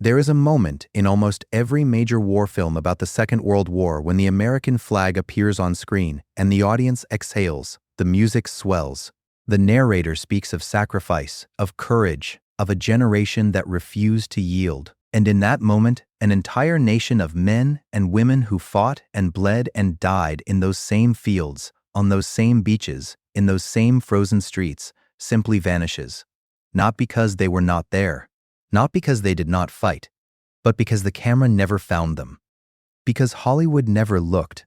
There is a moment in almost every major war film about the Second World War when the American flag appears on screen and the audience exhales, the music swells. The narrator speaks of sacrifice, of courage, of a generation that refused to yield. And in that moment, an entire nation of men and women who fought and bled and died in those same fields, on those same beaches, in those same frozen streets, simply vanishes. Not because they were not there, not because they did not fight, but because the camera never found them. Because Hollywood never looked.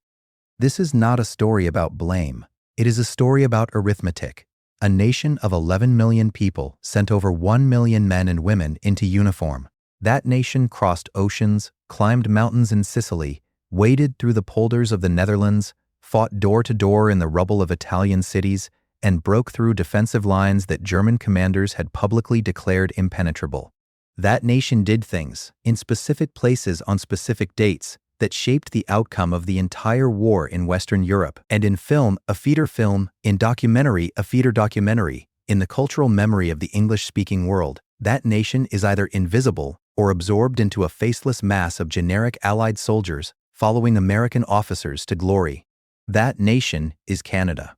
This is not a story about blame. It is a story about arithmetic. A nation of 11 million people sent over 1 million men and women into uniform. That nation crossed oceans, climbed mountains in Sicily, waded through the polders of the Netherlands, fought door to door in the rubble of Italian cities, and broke through defensive lines that German commanders had publicly declared impenetrable. That nation did things, in specific places on specific dates, that shaped the outcome of the entire war in Western Europe, and in film, a feeder film, in documentary, a feeder documentary, in the cultural memory of the English-speaking world. That nation is either invisible or absorbed into a faceless mass of generic Allied soldiers following American officers to glory. That nation is Canada.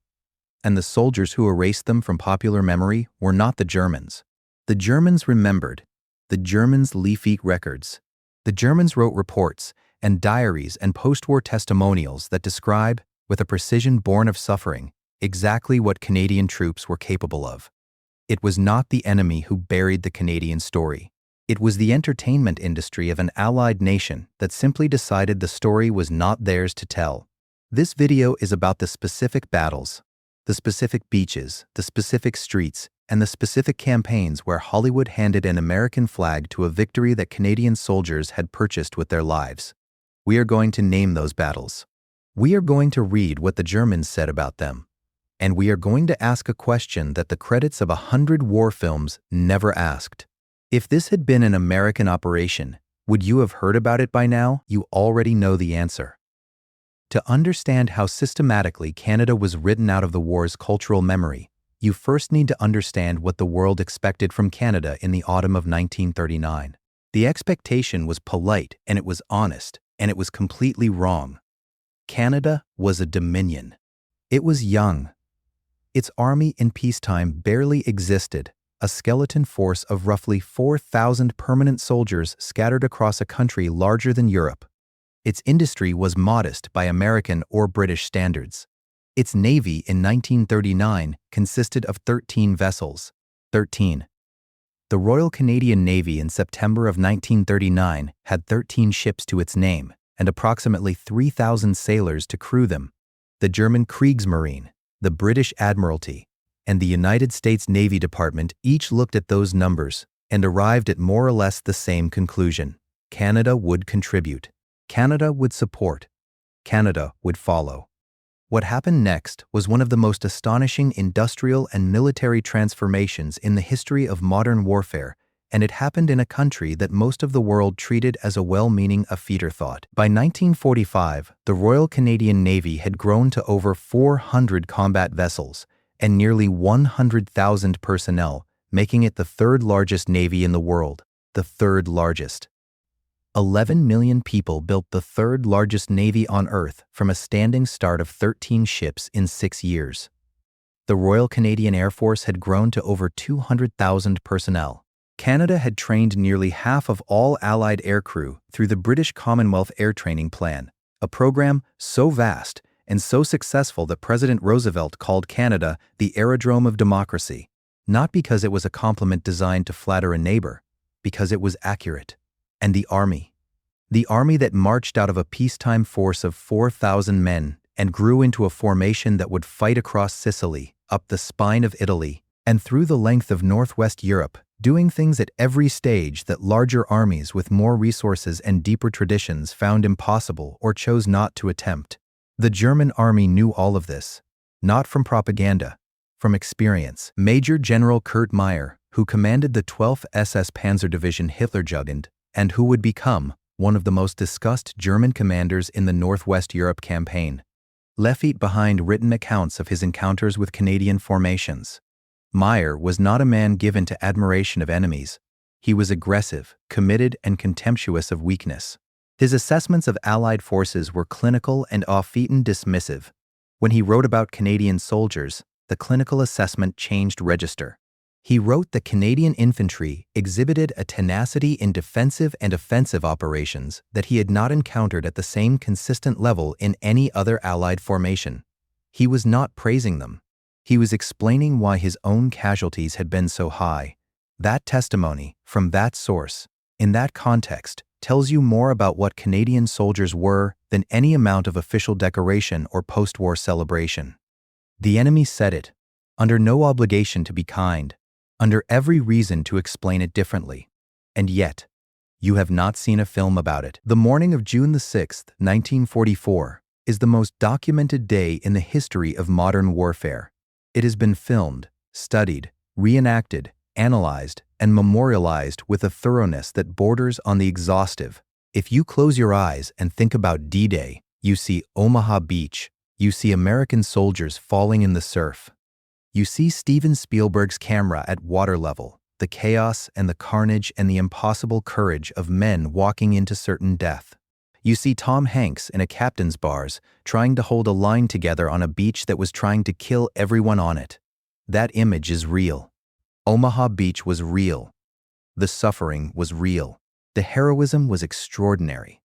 And the soldiers who erased them from popular memory were not the Germans. The Germans remembered. The Germans leafed records. The Germans wrote reports and diaries and post-war testimonials that describe, with a precision born of suffering, exactly what Canadian troops were capable of. It was not the enemy who buried the Canadian story. It was the entertainment industry of an allied nation that simply decided the story was not theirs to tell. This video is about the specific battles, the specific beaches, the specific streets, and the specific campaigns where Hollywood handed an American flag to a victory that Canadian soldiers had purchased with their lives. We are going to name those battles. We are going to read what the Germans said about them. And we are going to ask a question that the credits of 100 war films never asked. If this had been an American operation, would you have heard about it by now? You already know the answer. To understand how systematically Canada was written out of the war's cultural memory, you first need to understand what the world expected from Canada in the autumn of 1939. The expectation was polite and it was honest, and it was completely wrong. Canada was a dominion. It was young. Its army in peacetime barely existed, a skeleton force of roughly 4,000 permanent soldiers scattered across a country larger than Europe. Its industry was modest by American or British standards. Its navy in 1939 consisted of 13 vessels. 13. The Royal Canadian Navy in September of 1939 had 13 ships to its name and approximately 3,000 sailors to crew them. The German Kriegsmarine, the British Admiralty, and the United States Navy Department each looked at those numbers and arrived at more or less the same conclusion. Canada would contribute. Canada would support. Canada would follow. What happened next was one of the most astonishing industrial and military transformations in the history of modern warfare, and it happened in a country that most of the world treated as a well-meaning afterthought. By 1945, the Royal Canadian Navy had grown to over 400 combat vessels and nearly 100,000 personnel, making it the third largest navy in the world, the third largest. 11 million people built the third largest navy on Earth from a standing start of 13 ships in 6 years. The Royal Canadian Air Force had grown to over 200,000 personnel. Canada had trained nearly half of all Allied aircrew through the British Commonwealth Air Training Plan, a program so vast and so successful that President Roosevelt called Canada the aerodrome of democracy, not because it was a compliment designed to flatter a neighbor, because it was accurate. And the army that marched out of a peacetime force of 4,000 men and grew into a formation that would fight across Sicily, up the spine of Italy, and through the length of Northwest Europe, doing things at every stage that larger armies with more resources and deeper traditions found impossible or chose not to attempt. The German army knew all of this, not from propaganda, from experience. Major General Kurt Meyer, who commanded the 12th SS Panzer Division Hitlerjugend, and who would become one of the most discussed German commanders in the Northwest Europe campaign, left behind written accounts of his encounters with Canadian formations. Meyer was not a man given to admiration of enemies. He was aggressive, committed, and contemptuous of weakness. His assessments of Allied forces were clinical and often dismissive. When he wrote about Canadian soldiers, the clinical assessment changed register. He wrote that Canadian infantry exhibited a tenacity in defensive and offensive operations that he had not encountered at the same consistent level in any other Allied formation. He was not praising them. He was explaining why his own casualties had been so high. That testimony, from that source, in that context, tells you more about what Canadian soldiers were than any amount of official decoration or post-war celebration. The enemy said it, under no obligation to be kind, under every reason to explain it differently. And yet, you have not seen a film about it. The morning of June 6, 1944, is the most documented day in the history of modern warfare. It has been filmed, studied, reenacted, analyzed, and memorialized with a thoroughness that borders on the exhaustive. If you close your eyes and think about D-Day, you see Omaha Beach, you see American soldiers falling in the surf. You see Steven Spielberg's camera at water level, the chaos and the carnage and the impossible courage of men walking into certain death. You see Tom Hanks in a captain's bars trying to hold a line together on a beach that was trying to kill everyone on it. That image is real. Omaha Beach was real. The suffering was real. The heroism was extraordinary.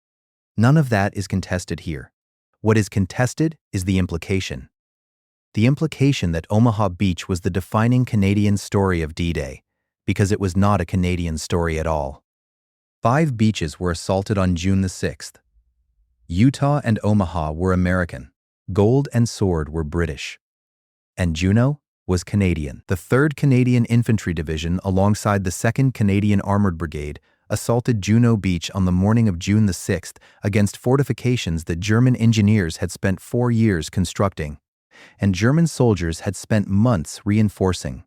None of that is contested here. What is contested is the implication. The implication that Omaha Beach was the defining Canadian story of D-Day, because it was not a Canadian story at all. 5 beaches were assaulted on June 6th. Utah and Omaha were American. Gold and Sword were British. And Juneau was Canadian. The 3rd Canadian Infantry Division, alongside the 2nd Canadian Armored Brigade, assaulted Juneau Beach on the morning of June 6th against fortifications that German engineers had spent 4 years constructing, and German soldiers had spent months reinforcing.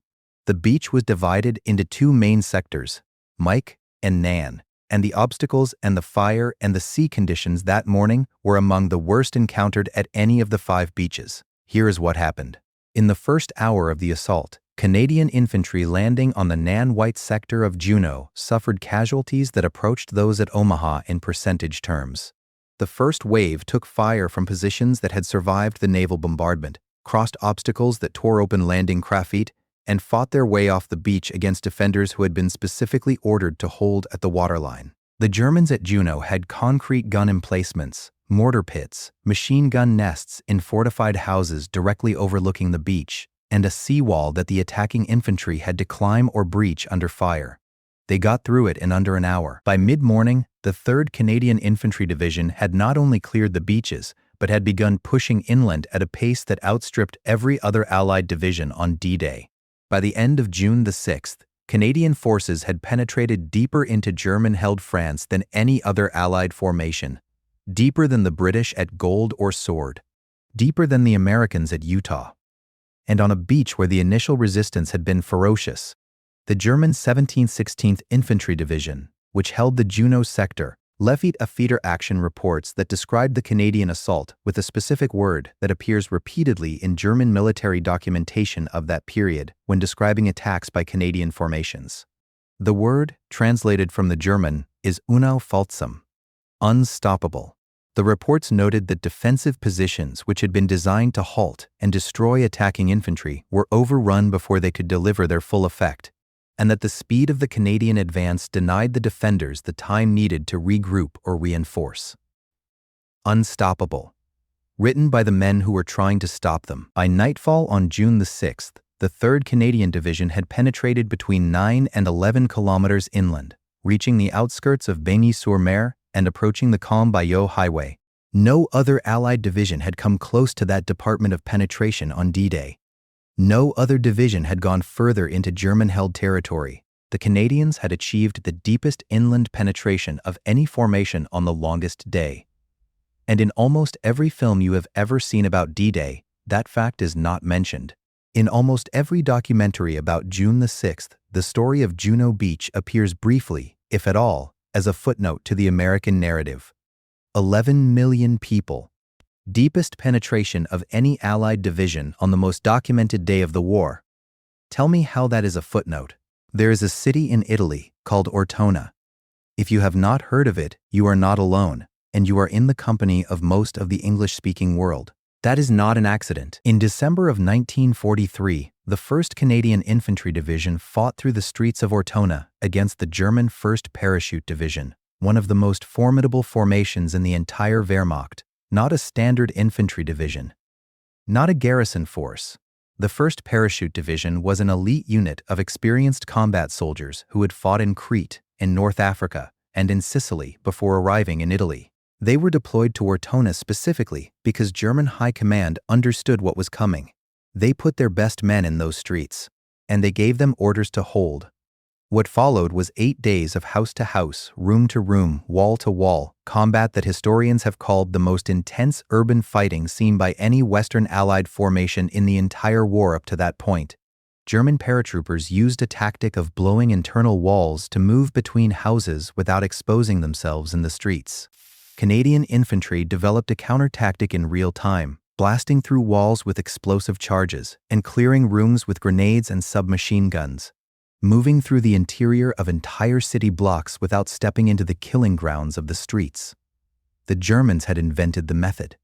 The beach was divided into 2 main sectors, Mike and Nan, and the obstacles and the fire and the sea conditions that morning were among the worst encountered at any of the 5 beaches. Here is what happened. In the first hour of the assault, Canadian infantry landing on the Nan-White sector of Juneau suffered casualties that approached those at Omaha in percentage terms. The first wave took fire from positions that had survived the naval bombardment, crossed obstacles that tore open landing craft, and fought their way off the beach against defenders who had been specifically ordered to hold at the waterline. The Germans at Juneau had concrete gun emplacements, mortar pits, machine gun nests in fortified houses directly overlooking the beach, and a seawall that the attacking infantry had to climb or breach under fire. They got through it in under an hour. By mid-morning, the 3rd Canadian Infantry Division had not only cleared the beaches, but had begun pushing inland at a pace that outstripped every other Allied division on D-Day. By the end of June 6th, Canadian forces had penetrated deeper into German-held France than any other Allied formation, deeper than the British at Gold or Sword, deeper than the Americans at Utah. And on a beach where the initial resistance had been ferocious, the German 17th 16th Infantry Division, which held the Juneau sector, levied a feeder action reports that described the Canadian assault with a specific word that appears repeatedly in German military documentation of that period when describing attacks by Canadian formations. The word, translated from the German, is unaufhaltsam, unstoppable. The reports noted that defensive positions which had been designed to halt and destroy attacking infantry were overrun before they could deliver their full effect, and that the speed of the Canadian advance denied the defenders the time needed to regroup or reinforce. Unstoppable. Written by the men who were trying to stop them. By nightfall on June 6th, the 3rd Canadian Division had penetrated between 9 and 11 kilometers inland, reaching the outskirts of Bagny-sur-Mer and approaching the Camp-Bayou Highway. No other Allied division had come close to that department of penetration on D-Day. No other division had gone further into German-held territory. The Canadians had achieved the deepest inland penetration of any formation on the longest day. And in almost every film you have ever seen about D-Day, that fact is not mentioned. In almost every documentary about June 6th, the story of Juneau Beach appears briefly, if at all, as a footnote to the American narrative. 11 million people. Deepest penetration of any Allied division on the most documented day of the war. Tell me how that is a footnote. There is a city in Italy called Ortona. If you have not heard of it, you are not alone, and you are in the company of most of the English-speaking world. That is not an accident. In December of 1943, the 1st Canadian Infantry Division fought through the streets of Ortona against the German 1st Parachute Division, one of the most formidable formations in the entire Wehrmacht, not a standard infantry division, not a garrison force. The 1st Parachute Division was an elite unit of experienced combat soldiers who had fought in Crete, in North Africa, and in Sicily before arriving in Italy. They were deployed to Ortona specifically because German high command understood what was coming. They put their best men in those streets, and they gave them orders to hold. What followed was 8 days of house-to-house, room-to-room, wall-to-wall combat that historians have called the most intense urban fighting seen by any Western Allied formation in the entire war up to that point. German paratroopers used a tactic of blowing internal walls to move between houses without exposing themselves in the streets. Canadian infantry developed a counter-tactic in real time, blasting through walls with explosive charges and clearing rooms with grenades and submachine guns, moving through the interior of entire city blocks without stepping into the killing grounds of the streets. The Germans had invented the method.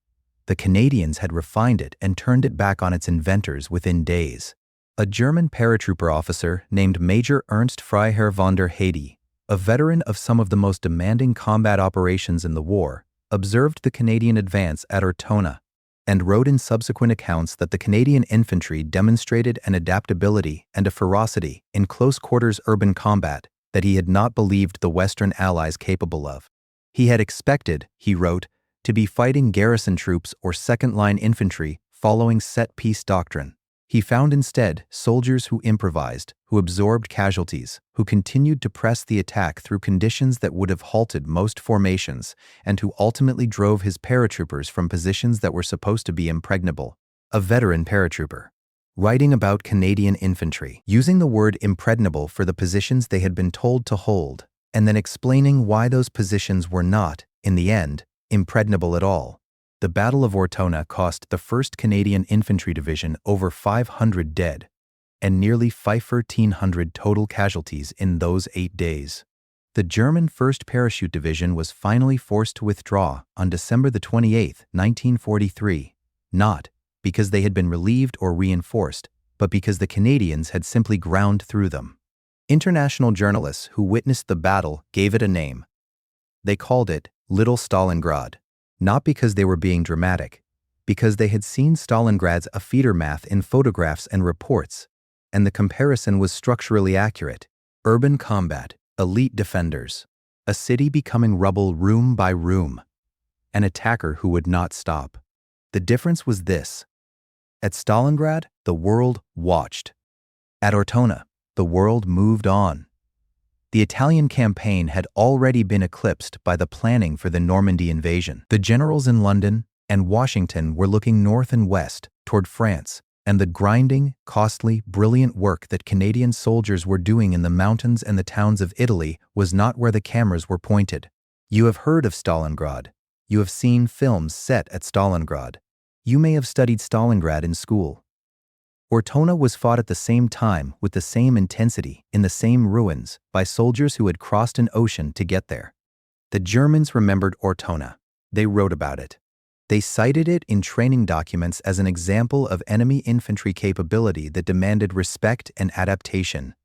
The Canadians had refined it and turned it back on its inventors within days. A German paratrooper officer named Major Ernst Freiherr von der Heyde, a veteran of some of the most demanding combat operations in the war, observed the Canadian advance at Ortona and wrote in subsequent accounts that the Canadian infantry demonstrated an adaptability and a ferocity in close-quarters urban combat that he had not believed the Western Allies capable of. He had expected, he wrote, to be fighting garrison troops or second-line infantry following set-piece doctrine. He found instead soldiers who improvised, who absorbed casualties, who continued to press the attack through conditions that would have halted most formations, and who ultimately drove his paratroopers from positions that were supposed to be impregnable. A veteran paratrooper, writing about Canadian infantry, using the word impregnable for the positions they had been told to hold, and then explaining why those positions were not, in the end, impregnable at all. The Battle of Ortona cost the 1st Canadian Infantry Division over 500 dead and nearly 1,500 total casualties in those 8 days. The German 1st Parachute Division was finally forced to withdraw on December 28, 1943, not because they had been relieved or reinforced, but because the Canadians had simply ground through them. International journalists who witnessed the battle gave it a name. They called it Little Stalingrad. Not because they were being dramatic, because they had seen Stalingrad's aftermath in photographs and reports, and the comparison was structurally accurate. Urban combat, elite defenders, a city becoming rubble room by room, an attacker who would not stop. The difference was this. At Stalingrad, the world watched. At Ortona, the world moved on. The Italian campaign had already been eclipsed by the planning for the Normandy invasion. The generals in London and Washington were looking north and west toward France, and the grinding, costly, brilliant work that Canadian soldiers were doing in the mountains and the towns of Italy was not where the cameras were pointed. You have heard of Stalingrad. You have seen films set at Stalingrad. You may have studied Stalingrad in school. Ortona was fought at the same time with the same intensity in the same ruins by soldiers who had crossed an ocean to get there. The Germans remembered Ortona. They wrote about it. They cited it in training documents as an example of enemy infantry capability that demanded respect and adaptation.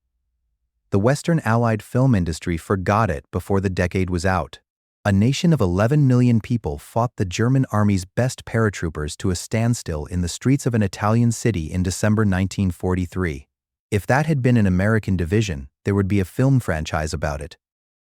The Western Allied film industry forgot it before the decade was out. A nation of 11 million people fought the German army's best paratroopers to a standstill in the streets of an Italian city in December 1943. If that had been an American division, there would be a film franchise about it.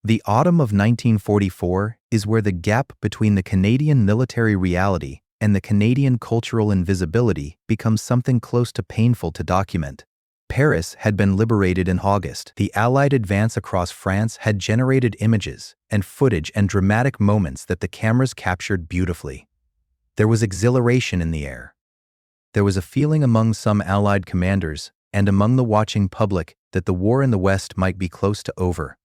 The autumn of 1944 is where the gap between the Canadian military reality and the Canadian cultural invisibility becomes something close to painful to document. Paris had been liberated in August. The Allied advance across France had generated images and footage and dramatic moments that the cameras captured beautifully. There was exhilaration in the air. There was a feeling among some Allied commanders and among the watching public that the war in the West might be close to over.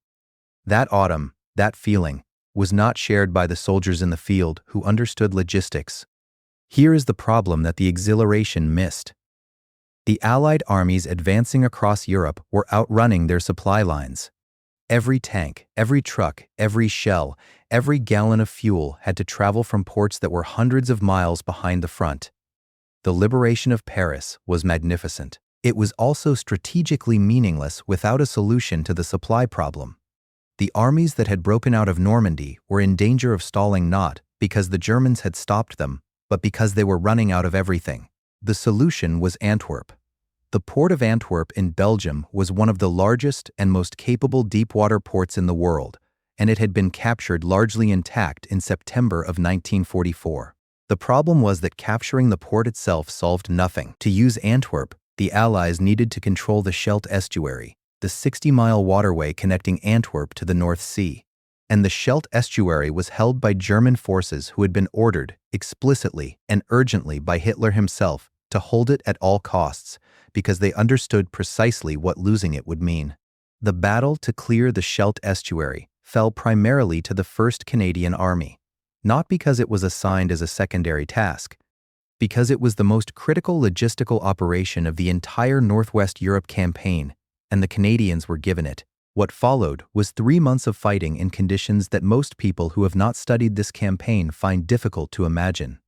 That autumn, that feeling, was not shared by the soldiers in the field who understood logistics. Here is the problem that the exhilaration missed. The Allied armies advancing across Europe were outrunning their supply lines. Every tank, every truck, every shell, every gallon of fuel had to travel from ports that were hundreds of miles behind the front. The liberation of Paris was magnificent. It was also strategically meaningless without a solution to the supply problem. The armies that had broken out of Normandy were in danger of stalling not because the Germans had stopped them, but because they were running out of everything. The solution was Antwerp. The port of Antwerp in Belgium was one of the largest and most capable deepwater ports in the world, and it had been captured largely intact in September of 1944. The problem was that capturing the port itself solved nothing. To use Antwerp, the Allies needed to control the Scheldt estuary, the 60-mile waterway connecting Antwerp to the North Sea. And the Scheldt estuary was held by German forces who had been ordered, explicitly and urgently by Hitler himself, to hold it at all costs, because they understood precisely what losing it would mean. The battle to clear the Scheldt estuary fell primarily to the 1st Canadian Army, not because it was assigned as a secondary task, because it was the most critical logistical operation of the entire Northwest Europe campaign, and the Canadians were given it. What followed was 3 months of fighting in conditions that most people who have not studied this campaign find difficult to imagine.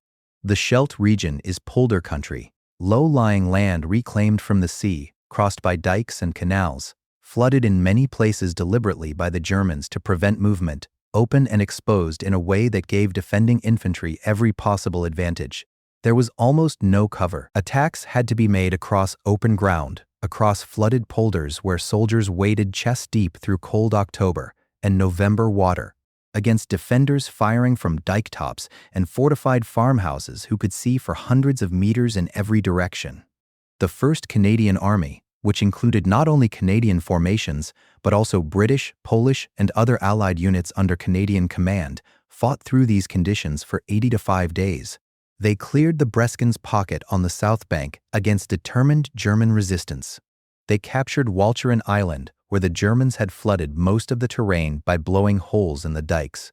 The Scheldt region is polder country, low-lying land reclaimed from the sea, crossed by dikes and canals, flooded in many places deliberately by the Germans to prevent movement, open and exposed in a way that gave defending infantry every possible advantage. There was almost no cover. Attacks had to be made across open ground, across flooded polders where soldiers waded chest-deep through cold October and November water, against defenders firing from dike tops and fortified farmhouses who could see for hundreds of meters in every direction. The 1st Canadian Army, which included not only Canadian formations, but also British, Polish, and other Allied units under Canadian command, fought through these conditions for 85 days. They cleared the Breskens pocket on the south bank against determined German resistance. They captured Walcheren Island, where the Germans had flooded most of the terrain by blowing holes in the dikes,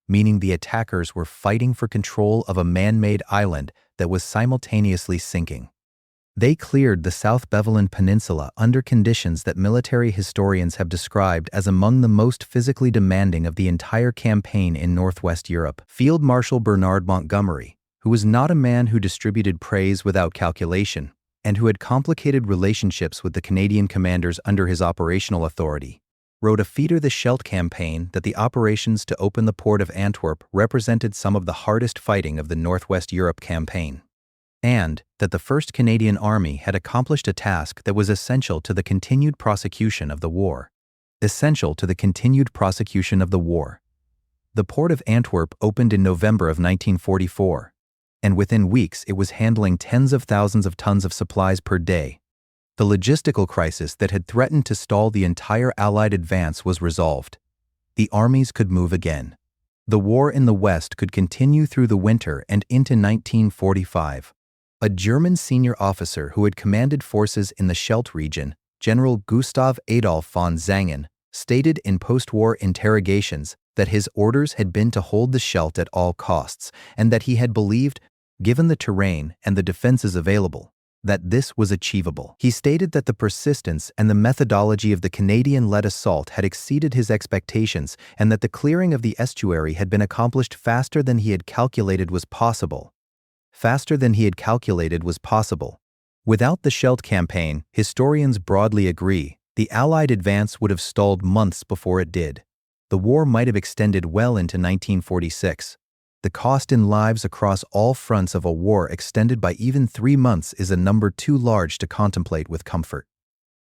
meaning the attackers were fighting for control of a man-made island that was simultaneously sinking. They cleared the South Beveland Peninsula under conditions that military historians have described as among the most physically demanding of the entire campaign in Northwest Europe. Field Marshal Bernard Montgomery, who was not a man who distributed praise without calculation, and who had complicated relationships with the Canadian commanders under his operational authority, wrote a Feeder the Scheldt campaign that the operations to open the port of Antwerp represented some of the hardest fighting of the Northwest Europe campaign, and that the 1st Canadian Army had accomplished a task that was essential to the continued prosecution of the war. Essential to the continued prosecution of the war. The port of Antwerp opened in November of 1944, and within weeks it was handling tens of thousands of tons of supplies per day. The logistical crisis that had threatened to stall the entire Allied advance was resolved. The armies could move again. The war in the West could continue through the winter and into 1945. A German senior officer who had commanded forces in the Scheldt region, General Gustav Adolf von Zangen, stated in post-war interrogations that his orders had been to hold the Scheldt at all costs, and that he had believed, given the terrain and the defenses available, that this was achievable. He stated that the persistence and the methodology of the Canadian-led assault had exceeded his expectations and that the clearing of the estuary had been accomplished faster than he had calculated was possible. Faster than he had calculated was possible. Without the Scheldt campaign, historians broadly agree, the Allied advance would have stalled months before it did. The war might have extended well into 1946. The cost in lives across all fronts of a war extended by even 3 months is a number too large to contemplate with comfort.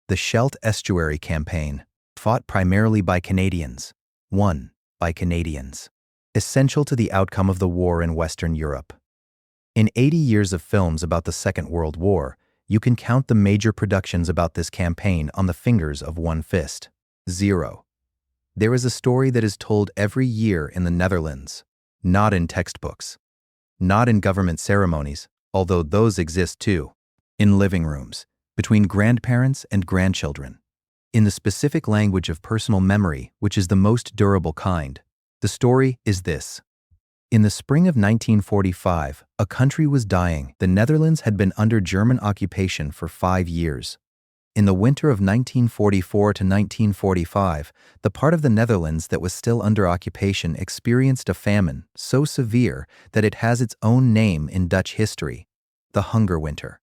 The Scheldt Estuary Campaign, fought primarily by Canadians, won by Canadians. Essential to the outcome of the war in Western Europe. In 80 years of films about the Second World War, you can count the major productions about this campaign on the fingers of one fist. 0. There is a story that is told every year in the Netherlands. Not in textbooks. Not in government ceremonies, although those exist too. In living rooms, between grandparents and grandchildren. In the specific language of personal memory, which is the most durable kind. The story is this. In the spring of 1945, a country was dying. The Netherlands had been under German occupation for 5 years. In the winter of 1944 to 1945, the part of the Netherlands that was still under occupation experienced a famine so severe that it has its own name in Dutch history: the Hunger Winter.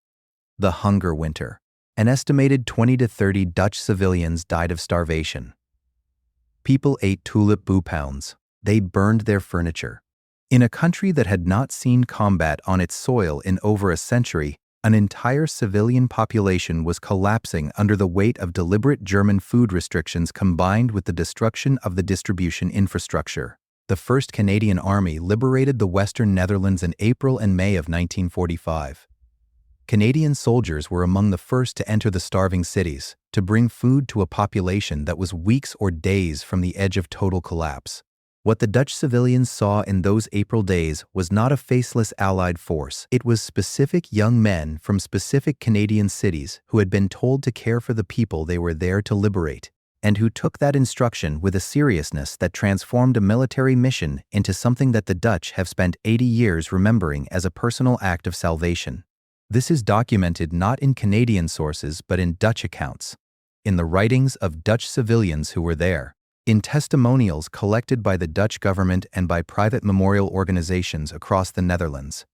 The Hunger Winter. An estimated 20 to 30 Dutch civilians died of starvation. People ate tulip boompounds. They burned their furniture. In a country that had not seen combat on its soil in over a century, an entire civilian population was collapsing under the weight of deliberate German food restrictions combined with the destruction of the distribution infrastructure. The 1st Canadian Army liberated the Western Netherlands in April and May of 1945. Canadian soldiers were among the first to enter the starving cities, to bring food to a population that was weeks or days from the edge of total collapse. What the Dutch civilians saw in those April days was not a faceless Allied force. It was specific young men from specific Canadian cities who had been told to care for the people they were there to liberate, and who took that instruction with a seriousness that transformed a military mission into something that the Dutch have spent 80 years remembering as a personal act of salvation. This is documented not in Canadian sources but in Dutch accounts, in the writings of Dutch civilians who were there, in testimonials collected by the Dutch government and by private memorial organizations across the Netherlands.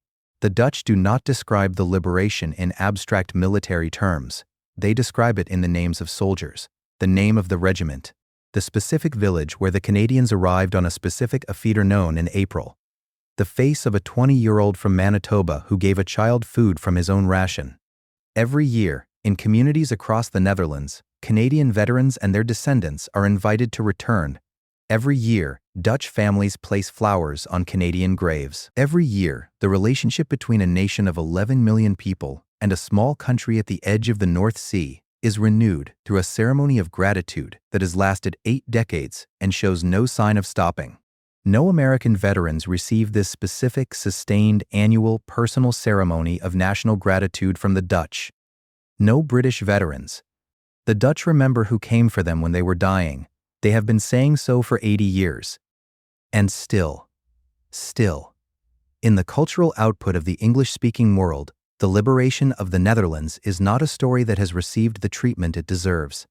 The Dutch do not describe the liberation in abstract military terms. They describe it in the names of soldiers, the name of the regiment, the specific village where the Canadians arrived on a specific afternoon in April, the face of a 20-year-old from Manitoba who gave a child food from his own ration. Every year, in communities across the Netherlands, Canadian veterans and their descendants are invited to return. Every year, Dutch families place flowers on Canadian graves. Every year, the relationship between a nation of 11 million people and a small country at the edge of the North Sea is renewed through a ceremony of gratitude that has lasted 8 decades and shows no sign of stopping. No American veterans receive this specific, sustained, annual, personal ceremony of national gratitude from the Dutch. No British veterans. The Dutch remember who came for them when they were dying. They have been saying so for 80 years. And still, in the cultural output of the English-speaking world, the liberation of the Netherlands is not a story that has received the treatment it deserves.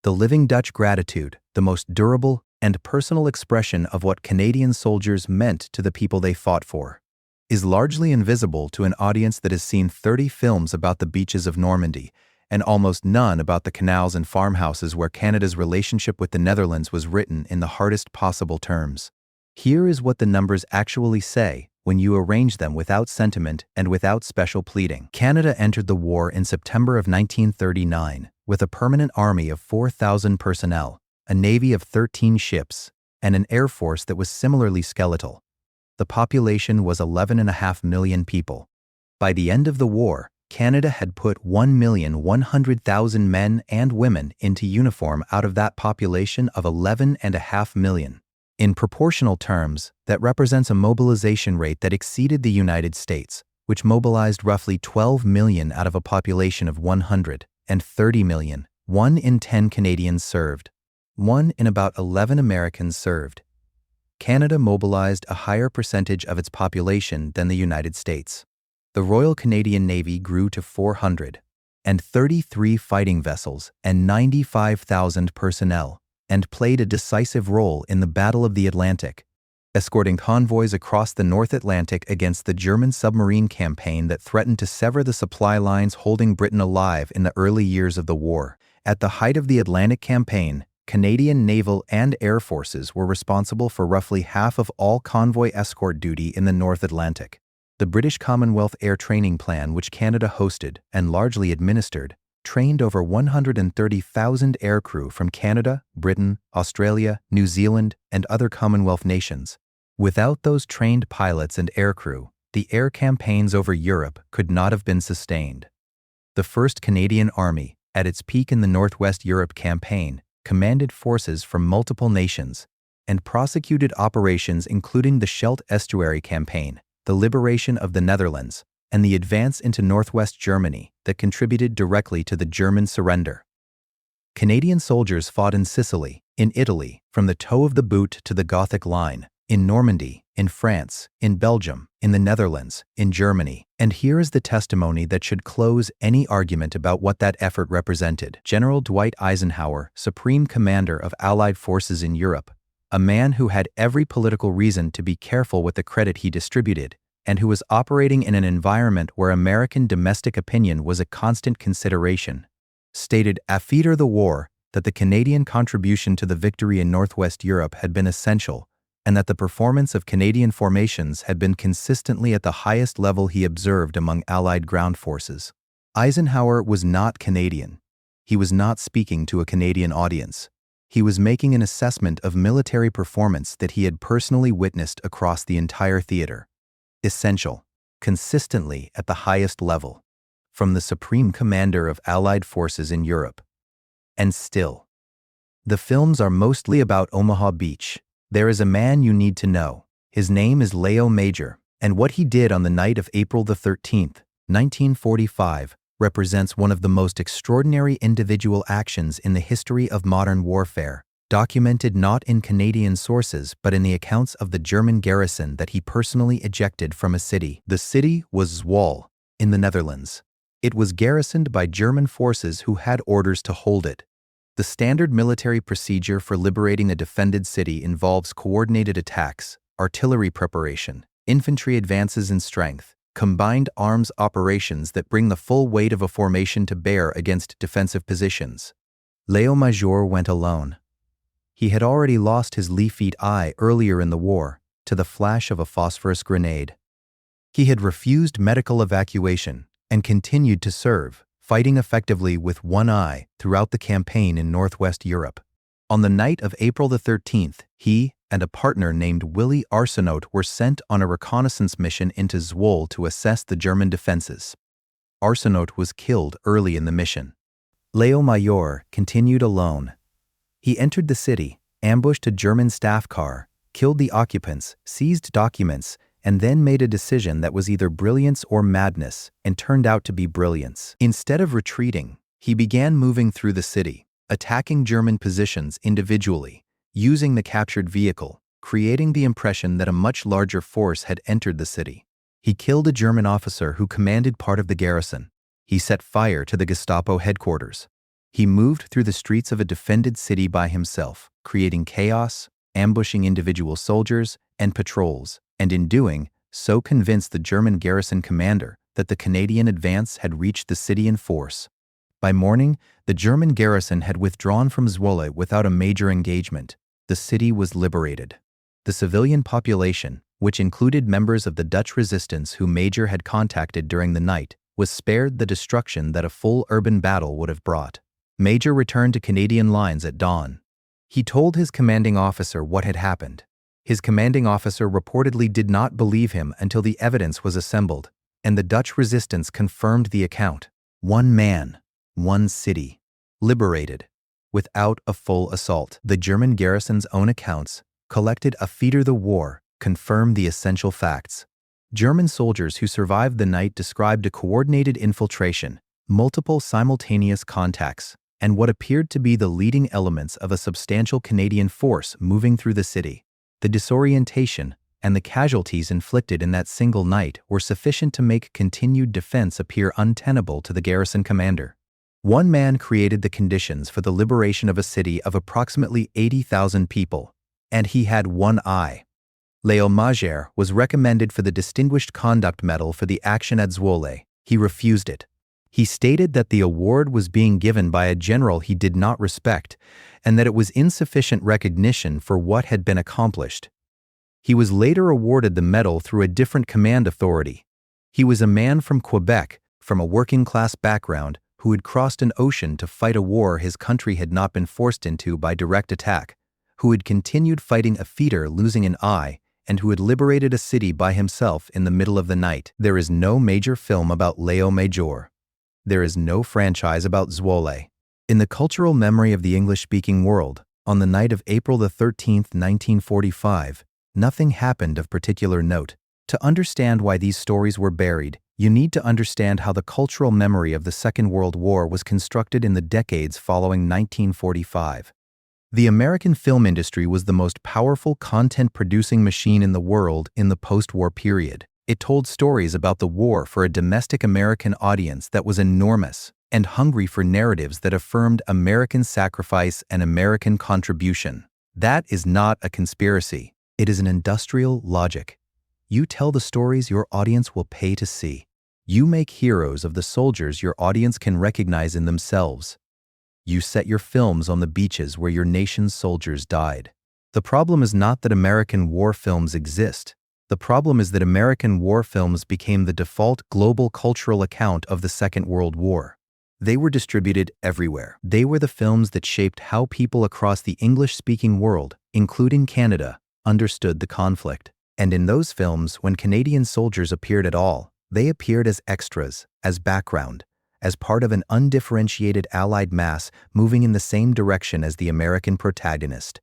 The living Dutch gratitude, the most durable and personal expression of what Canadian soldiers meant to the people they fought for, is largely invisible to an audience that has seen 30 films about the beaches of Normandy, and almost none about the canals and farmhouses where Canada's relationship with the Netherlands was written in the hardest possible terms. Here is what the numbers actually say when you arrange them without sentiment and without special pleading. Canada entered the war in September of 1939 with a permanent army of 4,000 personnel, a navy of 13 ships, and an air force that was similarly skeletal. The population was 11.5 million people. By the end of the war, Canada had put 1,100,000 men and women into uniform out of that population of 11.5 million. In proportional terms, that represents a mobilization rate that exceeded the United States, which mobilized roughly 12 million out of a population of 130 million. 1 in 10 Canadians served. 1 in about 11 Americans served. Canada mobilized a higher percentage of its population than the United States. The Royal Canadian Navy grew to 433 fighting vessels and 95,000 personnel, and played a decisive role in the Battle of the Atlantic, escorting convoys across the North Atlantic against the German submarine campaign that threatened to sever the supply lines holding Britain alive in the early years of the war. At the height of the Atlantic campaign, Canadian naval and air forces were responsible for roughly half of all convoy escort duty in the North Atlantic. The British Commonwealth Air Training Plan, which Canada hosted and largely administered, trained over 130,000 aircrew from Canada, Britain, Australia, New Zealand, and other Commonwealth nations. Without those trained pilots and aircrew, the air campaigns over Europe could not have been sustained. The 1st Canadian Army, at its peak in the Northwest Europe campaign, commanded forces from multiple nations and prosecuted operations including the Scheldt Estuary Campaign, the liberation of the Netherlands, and the advance into northwest Germany that contributed directly to the German surrender. Canadian soldiers fought in Sicily, in Italy, from the toe of the boot to the Gothic Line, in Normandy, in France, in Belgium, in the Netherlands, in Germany. And here is the testimony that should close any argument about what that effort represented. General Dwight Eisenhower, Supreme Commander of Allied forces in Europe, a man who had every political reason to be careful with the credit he distributed, and who was operating in an environment where American domestic opinion was a constant consideration, stated after the war that the Canadian contribution to the victory in Northwest Europe had been essential, and that the performance of Canadian formations had been consistently at the highest level he observed among Allied ground forces. Eisenhower was not Canadian. He was not speaking to a Canadian audience. He was making an assessment of military performance that he had personally witnessed across the entire theater. Essential, consistently at the highest level, from the Supreme Commander of Allied forces in Europe. And still. The films are mostly about Omaha Beach. There is a man you need to know. His name is Leo Major, and what he did on the night of April the 13th, 1945, represents one of the most extraordinary individual actions in the history of modern warfare, documented not in Canadian sources but in the accounts of the German garrison that he personally ejected from a city. The city was Zwolle, in the Netherlands. It was garrisoned by German forces who had orders to hold it. The standard military procedure for liberating a defended city involves coordinated attacks, artillery preparation, infantry advances in strength, combined arms operations that bring the full weight of a formation to bear against defensive positions. Leo Major went alone. He had already lost his leafeat eye earlier in the war to the flash of a phosphorus grenade. He had refused medical evacuation and continued to serve, fighting effectively with one eye throughout the campaign in Northwest Europe. On the night of April the 13th, he and a partner named Willie Arsenault were sent on a reconnaissance mission into Zwolle to assess the German defenses. Arsenault was killed early in the mission. Leo Major continued alone. He entered the city, ambushed a German staff car, killed the occupants, seized documents, and then made a decision that was either brilliance or madness, and turned out to be brilliance. Instead of retreating, he began moving through the city, attacking German positions individually, using the captured vehicle, creating the impression that a much larger force had entered the city. He killed a German officer who commanded part of the garrison. He set fire to the Gestapo headquarters. He moved through the streets of a defended city by himself, creating chaos, ambushing individual soldiers and patrols, and in doing so convinced the German garrison commander that the Canadian advance had reached the city in force. By morning, the German garrison had withdrawn from Zwolle without a major engagement. The city was liberated. The civilian population, which included members of the Dutch resistance who Major had contacted during the night, was spared the destruction that a full urban battle would have brought. Major returned to Canadian lines at dawn. He told his commanding officer what had happened. His commanding officer reportedly did not believe him until the evidence was assembled, and the Dutch resistance confirmed the account. One man, one city, liberated, without a full assault. The German garrison's own accounts, collected after the war, confirmed the essential facts. German soldiers who survived the night described a coordinated infiltration, multiple simultaneous contacts, and what appeared to be the leading elements of a substantial Canadian force moving through the city. The disorientation and the casualties inflicted in that single night were sufficient to make continued defense appear untenable to the garrison commander. One man created the conditions for the liberation of a city of approximately 80,000 people, and he had one eye. Leo Major was recommended for the Distinguished Conduct Medal for the action at Zwolle. He refused it. He stated that the award was being given by a general he did not respect, and that it was insufficient recognition for what had been accomplished. He was later awarded the medal through a different command authority. He was a man from Quebec, from a working-class background, who had crossed an ocean to fight a war his country had not been forced into by direct attack, who had continued fighting after losing an eye, and who had liberated a city by himself in the middle of the night. There is no major film about Leo Major. There is no franchise about Zwolle. In the cultural memory of the English-speaking world, on the night of April the 13th, 1945, nothing happened of particular note. To understand why these stories were buried, you need to understand how the cultural memory of the Second World War was constructed in the decades following 1945. The American film industry was the most powerful content-producing machine in the world in the post-war period. It told stories about the war for a domestic American audience that was enormous and hungry for narratives that affirmed American sacrifice and American contribution. That is not a conspiracy. It is an industrial logic. You tell the stories your audience will pay to see. You make heroes of the soldiers your audience can recognize in themselves. You set your films on the beaches where your nation's soldiers died. The problem is not that American war films exist. The problem is that American war films became the default global cultural account of the Second World War. They were distributed everywhere. They were the films that shaped how people across the English-speaking world, including Canada, understood the conflict. And in those films, when Canadian soldiers appeared at all, they appeared as extras, as background, as part of an undifferentiated Allied mass moving in the same direction as the American protagonist.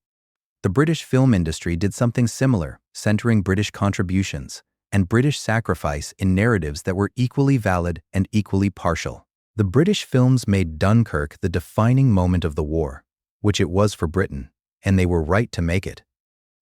The British film industry did something similar, centering British contributions and British sacrifice in narratives that were equally valid and equally partial. The British films made Dunkirk the defining moment of the war, which it was for Britain, and they were right to make it.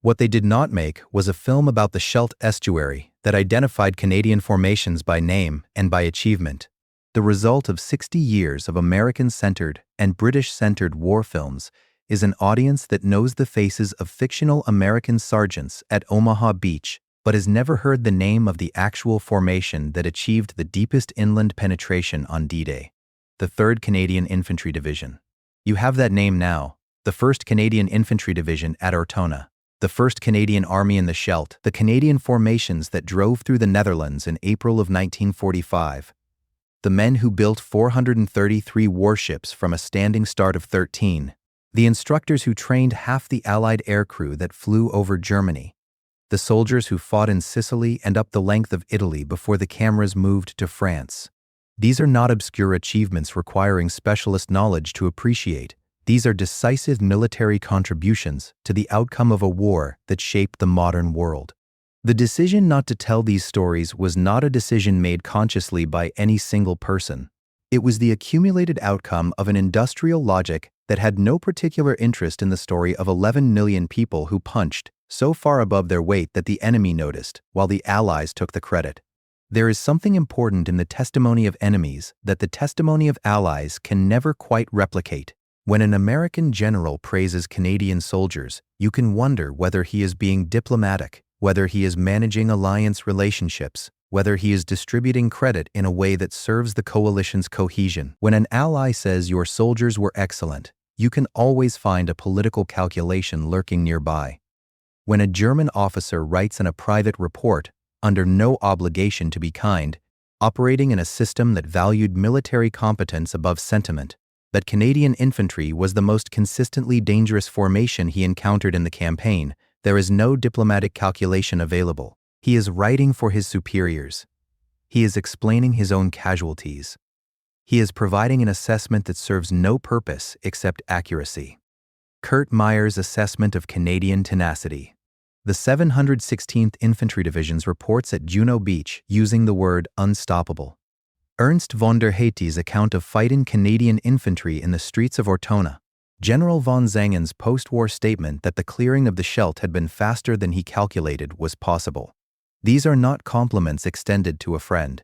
What they did not make was a film about the Scheldt estuary that identified Canadian formations by name and by achievement. The result of 60 years of American-centered and British-centered war films is an audience that knows the faces of fictional American sergeants at Omaha Beach, but has never heard the name of the actual formation that achieved the deepest inland penetration on D-Day, the 3rd Canadian Infantry Division. You have that name now, the 1st Canadian Infantry Division at Ortona, the 1st Canadian Army in the Scheldt, the Canadian formations that drove through the Netherlands in April of 1945, the men who built 433 warships from a standing start of 13, the instructors who trained half the Allied aircrew that flew over Germany, the soldiers who fought in Sicily and up the length of Italy before the cameras moved to France. These are not obscure achievements requiring specialist knowledge to appreciate. These are decisive military contributions to the outcome of a war that shaped the modern world. The decision not to tell these stories was not a decision made consciously by any single person. It was the accumulated outcome of an industrial logic that had no particular interest in the story of 11 million people who punched so far above their weight that the enemy noticed, while the Allies took the credit. There is something important in the testimony of enemies that the testimony of allies can never quite replicate. When an American general praises Canadian soldiers, you can wonder whether he is being diplomatic, whether he is managing alliance relationships, whether he is distributing credit in a way that serves the coalition's cohesion. When an ally says your soldiers were excellent, you can always find a political calculation lurking nearby. When a German officer writes in a private report, under no obligation to be kind, operating in a system that valued military competence above sentiment, that Canadian infantry was the most consistently dangerous formation he encountered in the campaign, there is no diplomatic calculation available. He is writing for his superiors. He is explaining his own casualties. He is providing an assessment that serves no purpose except accuracy. Kurt Meyer's assessment of Canadian tenacity. The 716th Infantry Division's reports at Juno Beach using the word unstoppable. Ernst von der Hety's account of fighting Canadian infantry in the streets of Ortona. General von Zangen's post-war statement that the clearing of the Scheldt had been faster than he calculated was possible. These are not compliments extended to a friend.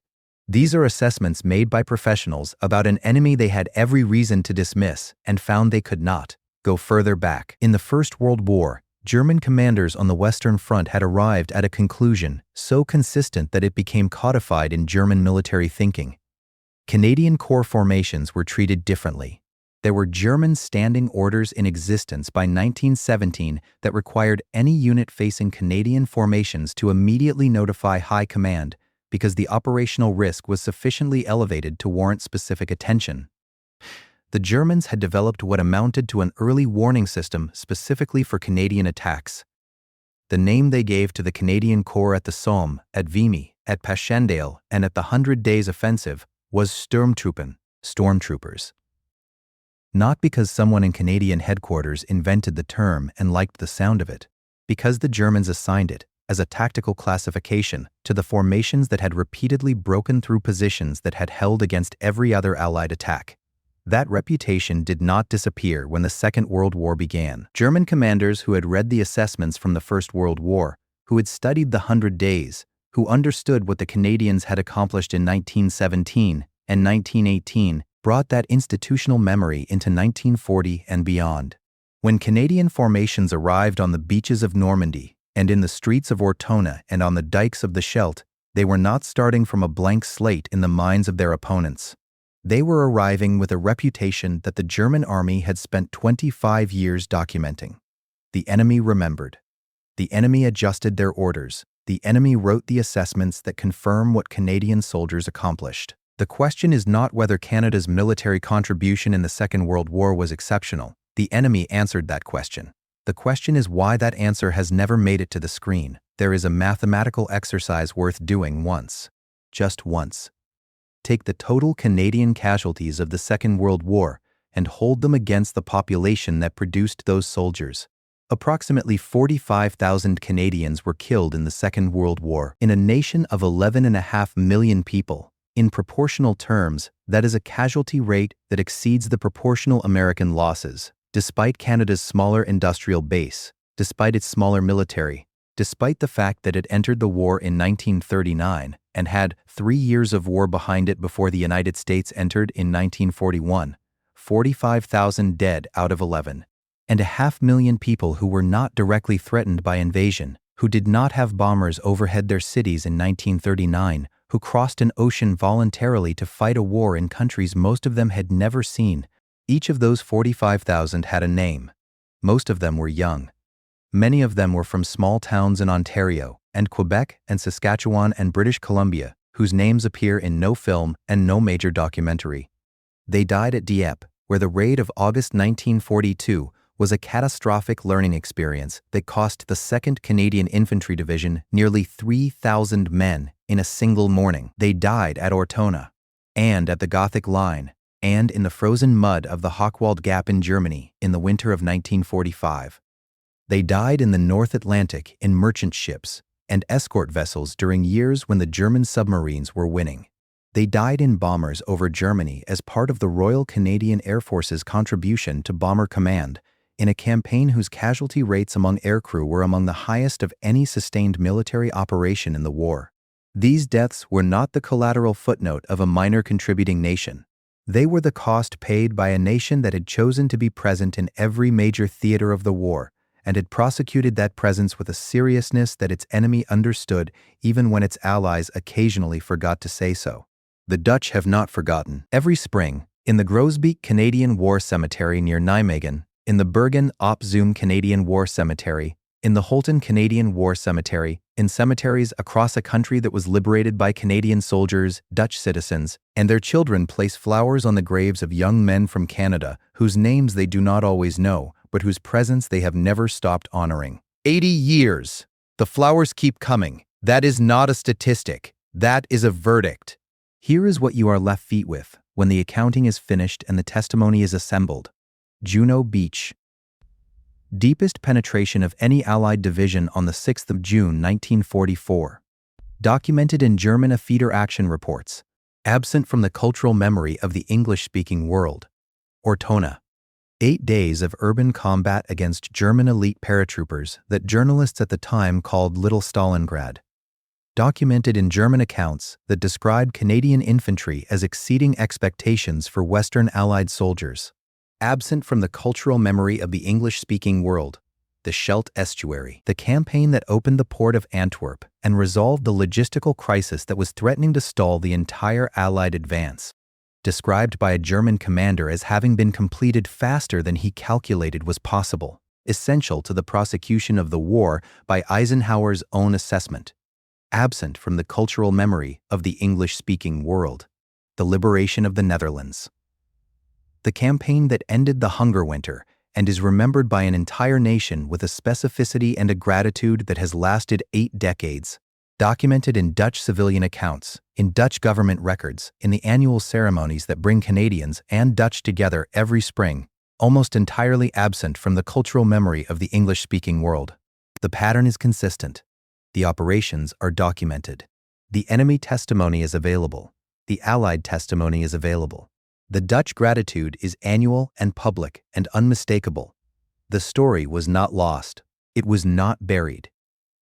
These are assessments made by professionals about an enemy they had every reason to dismiss and found they could not go further back. In the First World War, German commanders on the Western Front had arrived at a conclusion so consistent that it became codified in German military thinking. Canadian corps formations were treated differently. There were German standing orders in existence by 1917 that required any unit facing Canadian formations to immediately notify High Command because the operational risk was sufficiently elevated to warrant specific attention. The Germans had developed what amounted to an early warning system specifically for Canadian attacks. The name they gave to the Canadian Corps at the Somme, at Vimy, at Passchendaele, and at the 100 Days Offensive was Sturmtruppen, stormtroopers. Not because someone in Canadian headquarters invented the term and liked the sound of it, because the Germans assigned it, as a tactical classification, to the formations that had repeatedly broken through positions that had held against every other Allied attack. That reputation did not disappear when the Second World War began. German commanders who had read the assessments from the First World War, who had studied the 100 Days, who understood what the Canadians had accomplished in 1917 and 1918, brought that institutional memory into 1940 and beyond. When Canadian formations arrived on the beaches of Normandy and in the streets of Ortona and on the dikes of the Scheldt, they were not starting from a blank slate in the minds of their opponents. They were arriving with a reputation that the German army had spent 25 years documenting. The enemy remembered. The enemy adjusted their orders. The enemy wrote the assessments that confirm what Canadian soldiers accomplished. The question is not whether Canada's military contribution in the Second World War was exceptional. The enemy answered that question. The question is why that answer has never made it to the screen. There is a mathematical exercise worth doing once. Just once. Take the total Canadian casualties of the Second World War and hold them against the population that produced those soldiers. Approximately 45,000 Canadians were killed in the Second World War in a nation of 11.5 million people. In proportional terms, that is a casualty rate that exceeds the proportional American losses, despite Canada's smaller industrial base, despite its smaller military, despite the fact that it entered the war in 1939 and had 3 years of war behind it before the United States entered in 1941, 45,000 dead out of 11, and 500,000 people who were not directly threatened by invasion, who did not have bombers overhead their cities in 1939, who crossed an ocean voluntarily to fight a war in countries most of them had never seen. Each of those 45,000 had a name. Most of them were young. Many of them were from small towns in Ontario and Quebec and Saskatchewan and British Columbia, whose names appear in no film and no major documentary. They died at Dieppe, where the raid of August 1942 was a catastrophic learning experience that cost the 2nd Canadian Infantry Division nearly 3,000 men in a single morning. They died at Ortona, and at the Gothic Line, and in the frozen mud of the Hochwald Gap in Germany in the winter of 1945. They died in the North Atlantic in merchant ships and escort vessels during years when the German submarines were winning. They died in bombers over Germany as part of the Royal Canadian Air Force's contribution to Bomber Command, in a campaign whose casualty rates among aircrew were among the highest of any sustained military operation in the war. These deaths were not the collateral footnote of a minor contributing nation. They were the cost paid by a nation that had chosen to be present in every major theater of the war, and had prosecuted that presence with a seriousness that its enemy understood even when its allies occasionally forgot to say so. The Dutch have not forgotten. Every spring, in the Groesbeek Canadian War Cemetery near Nijmegen, in the Bergen op Zoom Canadian War Cemetery, in the Holton Canadian War Cemetery, in cemeteries across a country that was liberated by Canadian soldiers, Dutch citizens, and their children place flowers on the graves of young men from Canada whose names they do not always know, but whose presence they have never stopped honoring. 80 years! The flowers keep coming. That is not a statistic. That is a verdict. Here is what you are left feet with when the accounting is finished and the testimony is assembled. Juno Beach. Deepest penetration of any Allied division on the 6th of June 1944. Documented in German Afeter action reports. Absent from the cultural memory of the English-speaking world. Ortona. 8 days of urban combat against German elite paratroopers that journalists at the time called Little Stalingrad. Documented in German accounts that described Canadian infantry as exceeding expectations for Western Allied soldiers. Absent from the cultural memory of the English-speaking world, the Scheldt Estuary, the campaign that opened the port of Antwerp and resolved the logistical crisis that was threatening to stall the entire Allied advance. Described by a German commander as having been completed faster than he calculated was possible, essential to the prosecution of the war by Eisenhower's own assessment. Absent from the cultural memory of the English-speaking world, the liberation of the Netherlands. The campaign that ended the hunger winter and is remembered by an entire nation with a specificity and a gratitude that has lasted 8 decades. Documented in Dutch civilian accounts, in Dutch government records, in the annual ceremonies that bring Canadians and Dutch together every spring, almost entirely absent from the cultural memory of the English-speaking world. The pattern is consistent. The operations are documented. The enemy testimony is available. The Allied testimony is available. The Dutch gratitude is annual and public and unmistakable. The story was not lost. It was not buried.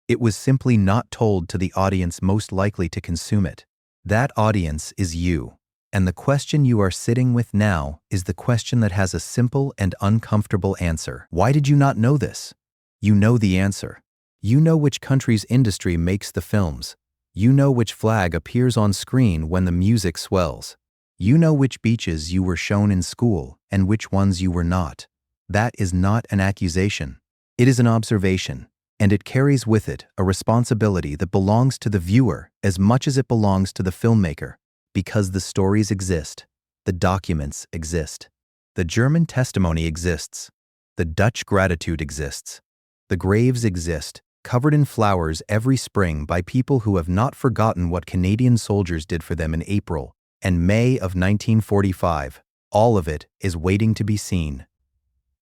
It was simply not told to the audience most likely to consume it. That audience is you. And the question you are sitting with now is the question that has a simple and uncomfortable answer. Why did you not know this? You know the answer. You know which country's industry makes the films. You know which flag appears on screen when the music swells. You know which beaches you were shown in school and which ones you were not. That is not an accusation. It is an observation, and it carries with it a responsibility that belongs to the viewer as much as it belongs to the filmmaker, because the stories exist, the documents exist. The German testimony exists. The Dutch gratitude exists. The graves exist, covered in flowers every spring by people who have not forgotten what Canadian soldiers did for them in April and May of 1945. All of it is waiting to be seen.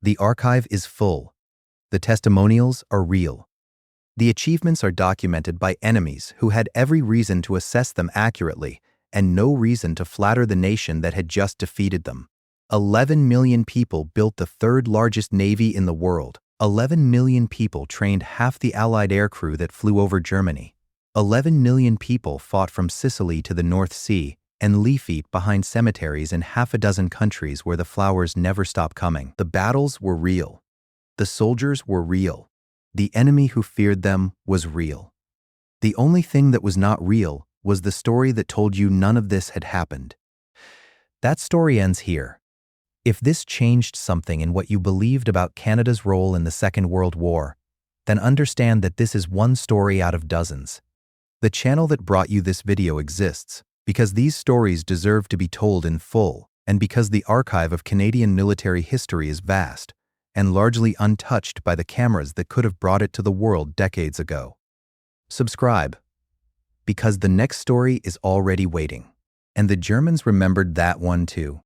The archive is full. The testimonials are real. The achievements are documented by enemies who had every reason to assess them accurately and no reason to flatter the nation that had just defeated them. 11 million people built the third largest navy in the world. 11 million people trained half the Allied aircrew that flew over Germany. 11 million people fought from Sicily to the North Sea and leaf-eat behind cemeteries in half a dozen countries where the flowers never stop coming. The battles were real. The soldiers were real. The enemy who feared them was real. The only thing that was not real was the story that told you none of this had happened. That story ends here. If this changed something in what you believed about Canada's role in the Second World War, then understand that this is one story out of dozens. The channel that brought you this video exists because these stories deserve to be told in full, and because the archive of Canadian military history is vast and largely untouched by the cameras that could have brought it to the world decades ago. Subscribe, because the next story is already waiting. And the Germans remembered that one too.